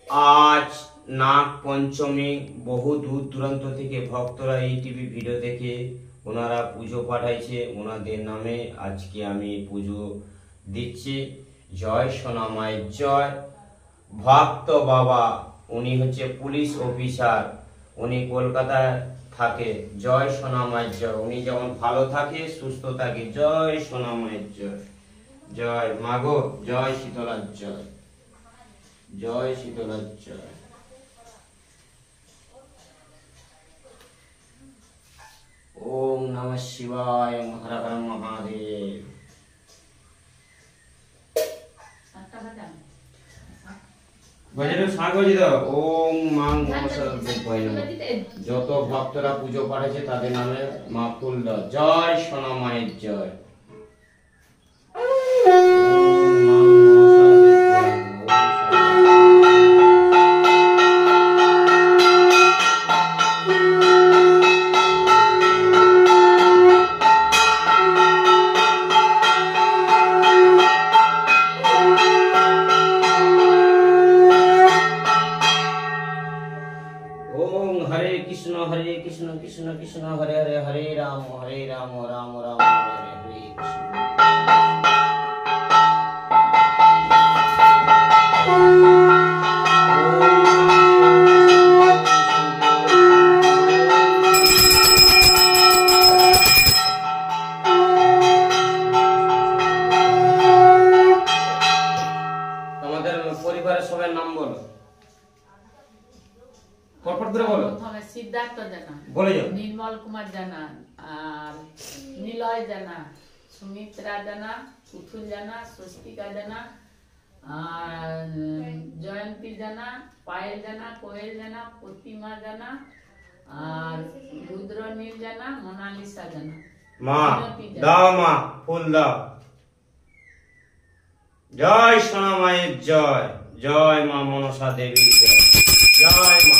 আজ নাগ পঞ্চমী, বহু দূর দূরান্ত থেকে ভক্তরা এই টিভি ভিডিও দেখে ওনারা পুজো পাঠাইছে। ওনাদের নামে আজকে আমি পুজো দিচ্ছি। জয় সোনামায়ের জয়। ভক্ত বাবা, উনি হচ্ছে পুলিশ অফিসার, উনি কলকাতায় থাকে। জয় সোনামায়ের জয়। উনি যেমন ভালো থাকে, সুস্থ থাকে। জয় সোনামায়ের জয়। জয় মাগো, জয় শীতলার জয়। জয় শীতলার জয়। ওম নমঃ শিবায়, হর হর মহাদেব। যত ভক্তরা পুজো পাঠাচ্ছে তাদের নামে মা ফুল দাও। জয় সোনামায়ের জয়। हरे कृष्ण कृष्ण कृष्ण हरे हरे, हरे राम राम राम हरे हरे, कृष्ण। তোমাদের পরিবারের সবার নাম বলো, পরপর করে বলো। প্রথমে সিদ্ধার্থ জানা, বলে যাও। নির্মল কুমার জানা, আর নিলয় জানা, সুমিত্রা জানা, পুতুল জানা, স্বস্তিকা জানা, আর জয়ন্তী জানা, পায়েল জানা, কোয়েল জানা, প্রতিমা জানা, আর রুদ্রনীল জানা, মোনালিসা জানা। মা দাও, মা ফুল দাও। জয় সোনামায়ের জয়। জয় মা মনসা দেবীর জয়। জয় মা।